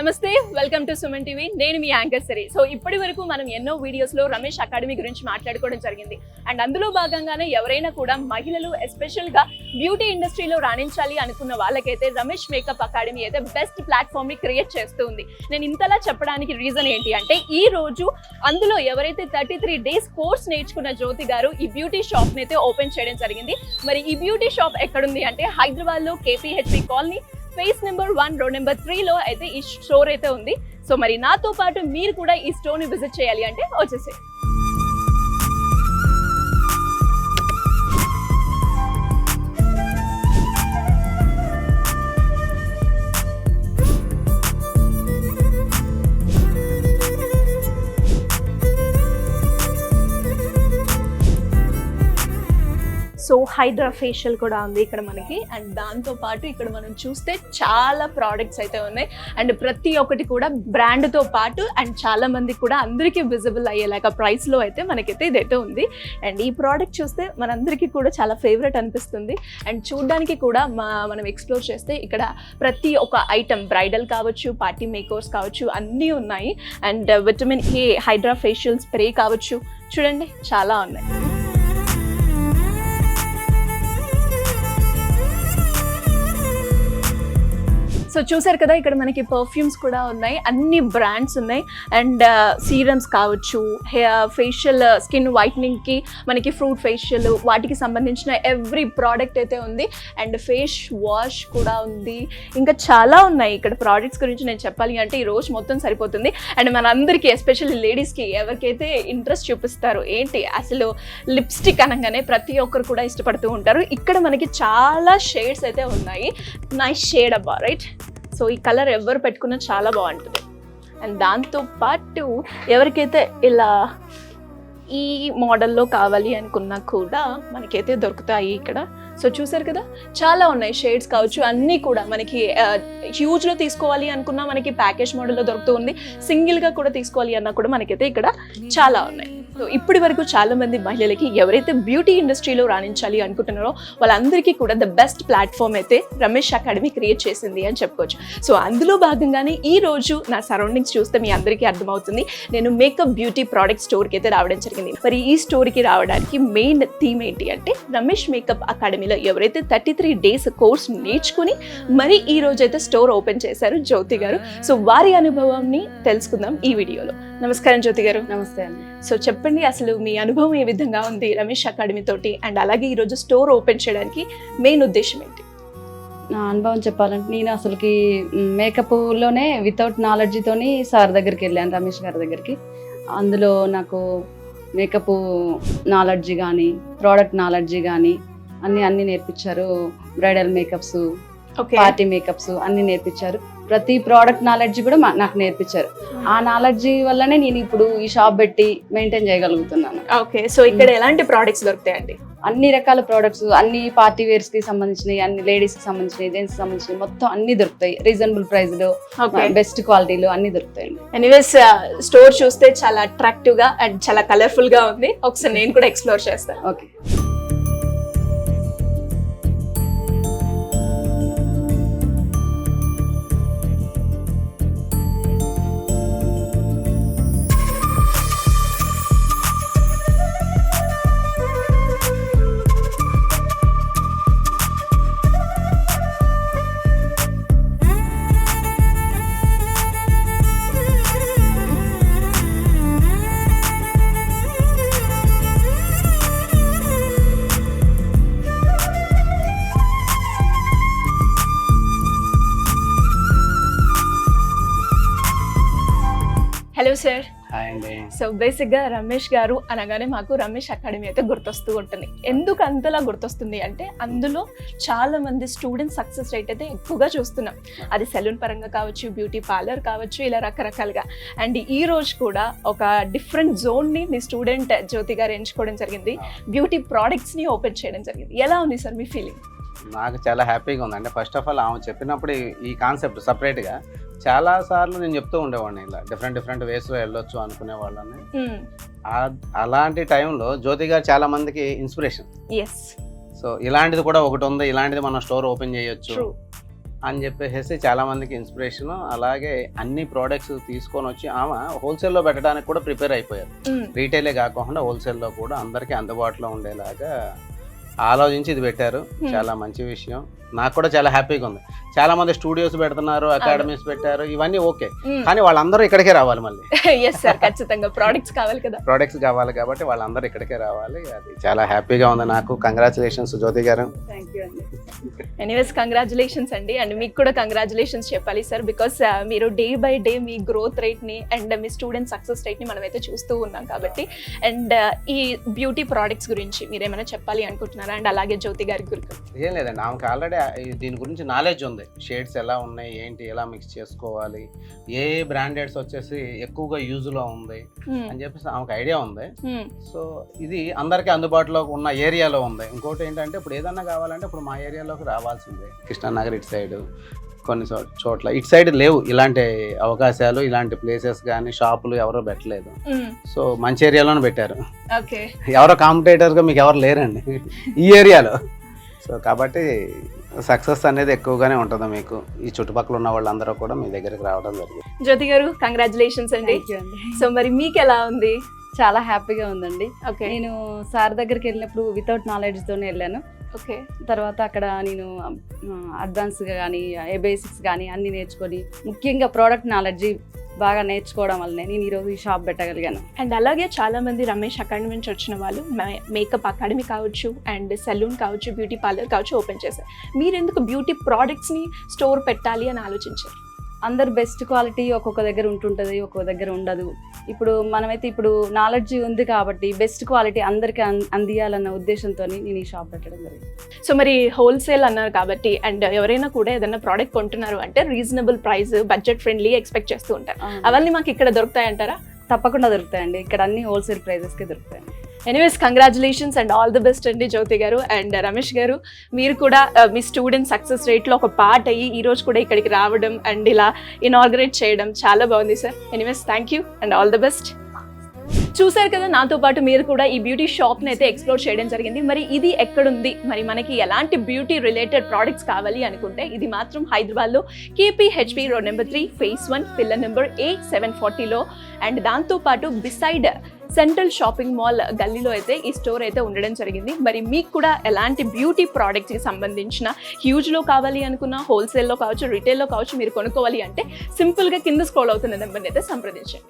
నమస్తే, welcome to Suman TV. నేను మీ anchor సరి. సో ఇప్పటి వరకు మనం ఎన్నో వీడియోస్లో రమేష్ అకాడమీ గురించి మాట్లాడుకోవడం జరిగింది. అండ్ అందులో భాగంగానే ఎవరైనా కూడా మహిళలు ఎస్పెషల్గా బ్యూటీ ఇండస్ట్రీలో రాణించాలి అనుకున్న వాళ్ళకైతే రమేష్ మేకప్ అకాడమీ అయితే బెస్ట్ ప్లాట్ఫామ్ని క్రియేట్ చేస్తూ ఉంది. నేను ఇంతలా చెప్పడానికి రీజన్ ఏంటి అంటే, ఈ రోజు అందులో ఎవరైతే 33 days కోర్స్ నేర్చుకున్న జ్యోతి గారు ఈ బ్యూటీ షాప్ని అయితే ఓపెన్ చేయడం జరిగింది. మరి ఈ బ్యూటీ షాప్ ఎక్కడుంది అంటే హైదరాబాద్లో KPHP colony phase number 1 road number 3లో అయితే ఈ స్టోర్ అయితే ఉంది. సో మరి నాతో పాటు మీరు కూడా ఈ స్టోర్ని విజిట్ చేయాలి అంటే వచ్చేసి సో హైడ్రా ఫేషియల్ కూడా ఉంది ఇక్కడ మనకి. అండ్ దాంతో పాటు ఇక్కడ మనం చూస్తే చాలా ప్రోడక్ట్స్ అయితే ఉన్నాయి. అండ్ ప్రతి ఒక్కటి కూడా బ్రాండ్తో పాటు అండ్ చాలా మందికి కూడా అందరికీ విజిబుల్ అయ్యేలాగా ప్రైస్లో అయితే మనకైతే ఇదైతే ఉంది. అండ్ ఈ ప్రోడక్ట్ చూస్తే మనందరికీ కూడా చాలా ఫేవరెట్ అనిపిస్తుంది. అండ్ చూడడానికి కూడా మనం ఎక్స్ప్లోర్ చేస్తే ఇక్కడ ప్రతి ఒక్క ఐటమ్ బ్రైడల్ కావచ్చు, పార్టీ మేకర్స్ కావచ్చు, అన్నీ ఉన్నాయి. And vitamin A hydra facial spray కావచ్చు, చూడండి చాలా ఉన్నాయి. సో చూసారు కదా, ఇక్కడ మనకి పర్ఫ్యూమ్స్ కూడా ఉన్నాయి, అన్ని బ్రాండ్స్ ఉన్నాయి. అండ్ సీరమ్స్ కావచ్చు, ఫేషియల్ స్కిన్ వైట్నింగ్కి మనకి ఫ్రూట్ ఫేషియల్ వాటికి సంబంధించిన ఎవ్రీ ప్రోడక్ట్ అయితే ఉంది. అండ్ ఫేస్ వాష్ కూడా ఉంది. ఇంకా చాలా ఉన్నాయి. ఇక్కడ ప్రోడక్ట్స్ గురించి నేను చెప్పాలి అంటే ఈ రోజు మొత్తం సరిపోతుంది. అండ్ మనందరికీ ఎస్పెషల్లీ లేడీస్కి ఎవరికైతే ఇంట్రెస్ట్ చూపిస్తారు ఏంటి అసలు లిప్స్టిక్ అనగానే ప్రతి ఒక్కరు కూడా ఇష్టపడుతూ ఉంటారు. ఇక్కడ మనకి చాలా షేడ్స్ అయితే ఉన్నాయి. నైస్ షేడ్ అబ్బా, రైట్? సో ఈ కలర్ ఎవరు పెట్టుకున్నా చాలా బాగుంటుంది. అండ్ దాంతోపాటు ఎవరికైతే ఇలా ఈ మోడల్లో కావాలి అనుకున్నా కూడా మనకైతే దొరుకుతాయి ఇక్కడ. సో చూసారు కదా, చాలా ఉన్నాయి షేడ్స్ కావచ్చు, అన్నీ కూడా మనకి హ్యూజ్లో తీసుకోవాలి అనుకున్నా మనకి ప్యాకేజ్ మోడల్లో దొరుకుతూ ఉంది. సింగిల్గా కూడా తీసుకోవాలి అన్నా కూడా మనకైతే ఇక్కడ చాలా ఉన్నాయి. సో ఇప్పటి వరకు చాలా మంది మహిళలకి ఎవరైతే బ్యూటీ ఇండస్ట్రీలో రాణించాలి అనుకుంటున్నారో వాళ్ళందరికీ కూడా ద బెస్ట్ ప్లాట్ఫామ్ అయితే రమేష్ అకాడమీ క్రియేట్ చేసింది అని చెప్పుకోవచ్చు. సో అందులో భాగంగానే ఈ రోజు నా సరౌండింగ్స్ చూస్తే మీ అందరికీ అర్థమవుతుంది, నేను మేకప్ బ్యూటీ ప్రోడక్ట్ స్టోర్కి అయితే రావడం జరిగింది. మరి ఈ స్టోర్కి రావడానికి మెయిన్ థీమ్ ఏంటి అంటే, రమేష్ మేకప్ అకాడమీలో ఎవరైతే 33 days కోర్స్ నేర్చుకుని మరి ఈ రోజు అయితే స్టోర్ ఓపెన్ చేశారు జ్యోతి గారు. సో వారి అనుభవాన్ని తెలుసుకుందాం ఈ వీడియోలో. నమస్కారం జ్యోతి గారు. నమస్తే అండి. సో చెప్పండి, అసలు మీ అనుభవం ఏ విధంగా ఉంది రమేష్ అకాడమీ తోటి, అండ్ అలాగే ఈరోజు స్టోర్ ఓపెన్ చేయడానికి మెయిన్ ఉద్దేశం ఏంటి? నా అనుభవం చెప్పాలంటే, నేను అసలుకి మేకప్లోనే వితౌట్ నాలెడ్జ్తోని సార్ దగ్గరికి వెళ్ళాను, రమేష్ గారి దగ్గరికి. అందులో నాకు మేకప్ నాలెడ్జ్ కానీ ప్రోడక్ట్ నాలెడ్జ్ కానీ అన్నీ నేర్పించారు. బ్రైడల్ మేకప్స్, పార్టీ మేకప్స్ అన్నీ నేర్పించారు. ప్రతి ప్రోడక్ట్ నాలెడ్జ్ కూడా నాకు నేర్పించారు. ఆ నాలెడ్జ్ వల్లనే నేను ఇప్పుడు ఈ షాప్ పెట్టి మెయింటైన్ చేయగలుగుతున్నాను. ఓకే, సో ఇక్కడ ఎలాంటి ప్రోడక్ట్స్ దొరుకుతాయండి? అన్ని రకాల ప్రోడక్ట్స్, అన్ని పార్టీ వేర్స్ కి సంబంధించినవి, అన్ని లేడీస్ కి సంబంధించినవి, జెంట్స్ కి సంబంధించినవి మొత్తం అన్ని దొరుకుతాయి. రీజనబుల్ ప్రైస్ లో, బెస్ట్ క్వాలిటీలో అన్ని దొరుకుతాయండి. ఎనీవేస్, స్టోర్ చూస్తే చాలా అట్రాక్టివ్ గా అండ్ చాలా కలర్ఫుల్ గా ఉంది. ఒకసారి నేను కూడా ఎక్స్ప్లోర్ చేస్తాను. ఓకే. Hello sir. హాయ్ అండి. సో బేసిక్గా రమేష్ గారు అనగానే మాకు రమేష్ అకాడమీ అయితే గుర్తొస్తూ ఉంటుంది. ఎందుకు అంతలా గుర్తొస్తుంది అంటే, అందులో చాలా మంది స్టూడెంట్ సక్సెస్ రేట్ అయితే ఎక్కువగా చూస్తున్నాం. అది సెలూన్ పరంగా కావచ్చు, బ్యూటీ పార్లర్ కావచ్చు, ఇలా రకరకాలుగా. అండ్ ఈ రోజు కూడా ఒక డిఫరెంట్ జోన్ని మీ స్టూడెంట్ జ్యోతి గారు ఎంచుకోవడం జరిగింది. బ్యూటీ ప్రోడక్ట్స్ని ఓపెన్ చేయడం జరిగింది. ఎలా ఉంది సార్ మీ ఫీలింగ్? నాకు చాలా హ్యాపీగా ఉంది. అంటే ఫస్ట్ ఆఫ్ ఆల్ ఆమె చెప్పినప్పుడు ఈ కాన్సెప్ట్ సపరేట్గా చాలా సార్లు నేను చెప్తూ ఉండేవాడిని, ఇలా డిఫరెంట్ వేస్లో వెళ్ళొచ్చు అనుకునే వాళ్ళని. అలాంటి టైంలో జ్యోతి గారు చాలా మందికి ఇన్స్పిరేషన్. సో ఇలాంటిది కూడా ఒకటి ఉంది, ఇలాంటిది మనం స్టోర్ ఓపెన్ చేయొచ్చు అని చెప్పేసి చాలా మందికి ఇన్స్పిరేషన్. అలాగే అన్ని ప్రోడక్ట్స్ తీసుకొని వచ్చి ఆమె హోల్సేల్లో పెట్టడానికి కూడా ప్రిపేర్ అయిపోయారు. రీటైలే కాకుండా హోల్సేల్లో కూడా అందరికీ అందుబాటులో ఉండేలాగా ఆలోచించి ఇది పెట్టారు. చాలా మంచి విషయం. నాకు కూడా చాలా హ్యాపీగా ఉంది. చాలా మంది స్టూడియోస్ పెడుతున్నారు, అకాడమీస్ పెట్టారు, ఇవన్నీ ఓకే, కానీ వాళ్ళందరూ ఇక్కడికే రావాలి. మళ్ళీ ఖచ్చితంగా ప్రోడక్ట్స్ కావాలి కదా, ప్రోడక్ట్స్ కావాలి కాబట్టి వాళ్ళందరూ ఇక్కడికే రావాలి. అది చాలా హ్యాపీగా ఉంది నాకు. కంగ్రాచులేషన్స్ జ్యోతి గారు. ఎనీవేస్ కంగ్రాచులేషన్స్ అండి. అండ్ మీకు కూడా కంగ్రాచులేషన్స్ చెప్పాలి సార్, బికాస్ మీరు డే బై డే మీ గ్రోత్ రేట్ని అండ్ మీ స్టూడెంట్ సక్సెస్ రేట్ని మనమైతే చూస్తూ ఉన్నాం కాబట్టి. అండ్ ఈ బ్యూటీ ప్రోడక్ట్స్ గురించి మీరు ఏమైనా చెప్పాలి అనుకుంటున్నారా? అండ్ అలాగే జ్యోతి గారి గురించి ఏం లేదండి, ఆమెకు ఆల్రెడీ దీని గురించి నాలెడ్జ్ ఉంది. షేడ్స్ ఎలా ఉన్నాయి, ఏంటి, ఎలా మిక్స్ చేసుకోవాలి, ఏ బ్రాండెడ్స్ వచ్చేసి ఎక్కువగా యూజ్లో ఉంది అని చెప్పేసి ఆమెకు ఐడియా ఉంది. సో ఇది అందరికీ అందుబాటులో ఉన్న ఏరియాలో ఉంది. ఇంకోటి ఏంటంటే ఇప్పుడు ఏదన్నా కావాలంటే ఇప్పుడు మా ఏరియాలోకి రావాల్సిందే. కృష్ణానగర్ ఇటు సైడ్ కొన్ని చోట్ల, ఇటు సైడ్ లేవు ఇలాంటి అవకాశాలు, ఇలాంటి ప్లేసెస్ కానీ షాపులు ఎవరో పెట్టలేదు. సో మంచి ఏరియాలోనే పెట్టారు. ఎవరో కాంపిటేటర్గా మీకు ఎవరు లేరండి ఈ ఏరియాలో. సో కాబట్టి సక్సెస్ అనేది ఎక్కువగానే ఉంటుంది మీకు. ఈ చుట్టుపక్కల ఉన్న వాళ్ళందరూ కూడా మీ దగ్గరికి రావడం జరిగింది. జ్యోతి గారు కంగ్రాచులేషన్స్ అండి. సో మరి మీకు ఎలా ఉంది? చాలా హ్యాపీగా ఉందండి. నేను సార్ దగ్గరికి వెళ్ళినప్పుడు వితౌట్ నాలెడ్జ్ తోనే వెళ్ళాను. తర్వాత అక్కడ నేను అడ్వాన్స్గా కానీ బేసిక్స్ కానీ అన్ని నేర్చుకొని, ముఖ్యంగా ప్రోడక్ట్ నాలెడ్జ్ బాగా నేర్చుకోవడం వల్లనే నేను ఈరోజు ఈ షాప్ పెట్టగలిగాను. అండ్ అలాగే చాలా మంది రమేష్ అకాడమీ నుంచి వచ్చిన వాళ్ళు మేకప్ అకాడమీ కావచ్చు, అండ్ సెలూన్ కావచ్చు, బ్యూటీ పార్లర్ కావచ్చు ఓపెన్ చేశారు. మీరు ఎందుకు బ్యూటీ ప్రోడక్ట్స్ని స్టోర్ పెట్టాలి అని ఆలోచించారు? అందరు బెస్ట్ క్వాలిటీ ఒక్కొక్క దగ్గర ఉంటుంటుంది, ఒక్కొక్క దగ్గర ఉండదు. ఇప్పుడు మనమైతే ఇప్పుడు నాలెడ్జ్ ఉంది కాబట్టి బెస్ట్ క్వాలిటీ అందరికీ అందియాలన్న ఉద్దేశంతో నేను ఈ షాప్ పెట్టడం జరిగింది. సో మరి హోల్సేల్ అన్నారు కాబట్టి, అండ్ ఎవరైనా కూడా ఏదైనా ప్రోడక్ట్ కొంటున్నారు అంటే reasonable price, budget friendly expect చేస్తూ ఉంటారు. అవన్నీ మాకు ఇక్కడ దొరుకుతాయంటారా? తప్పకుండా దొరుకుతాయండి. ఇక్కడ అన్ని హోల్సేల్ ప్రైజెస్కే దొరుకుతాయి. Anyways congratulations and all the best అండి జ్యోతి గారు. అండ్ రమేష్ గారు, మీరు కూడా మీ స్టూడెంట్ సక్సెస్ రేట్లో ఒక పార్ట్ అయ్యి ఈరోజు కూడా ఇక్కడికి రావడం అండ్ ఇలా ఇనాగ్రేట్ చేయడం చాలా బాగుంది sir. Anyways thank you and all the best. చూసారు కదా, నాతో పాటు మీరు కూడా ఈ బ్యూటీ షాప్ని అయితే ఎక్స్ప్లోర్ చేయడం జరిగింది. మరి ఇది ఎక్కడుంది, మరి మనకి ఎలాంటి బ్యూటీ రిలేటెడ్ ప్రోడక్ట్స్ కావాలి అనుకుంటే ఇది మాత్రం హైదరాబాద్లో KPHP road number 3 phase 1 pillar number A740లో, అండ్ దాంతోపాటు బిసైడ్ సెంట్రల్ షాపింగ్ మాల్ గల్లీలో అయితే ఈ స్టోర్ అయితే ఉండడం జరిగింది. మరి మీకు కూడా ఎలాంటి బ్యూటీ ప్రోడక్ట్స్కి సంబంధించిన హ్యూజ్లో కావాలి అనుకున్నా, హోల్సేల్లో కావచ్చు, రిటైల్లో కావచ్చు మీరు కొనుక్కోవాలి అంటే సింపుల్గా కింద స్క్రోల్ అవుతున్న నెంబర్ని అయితే సంప్రదించండి.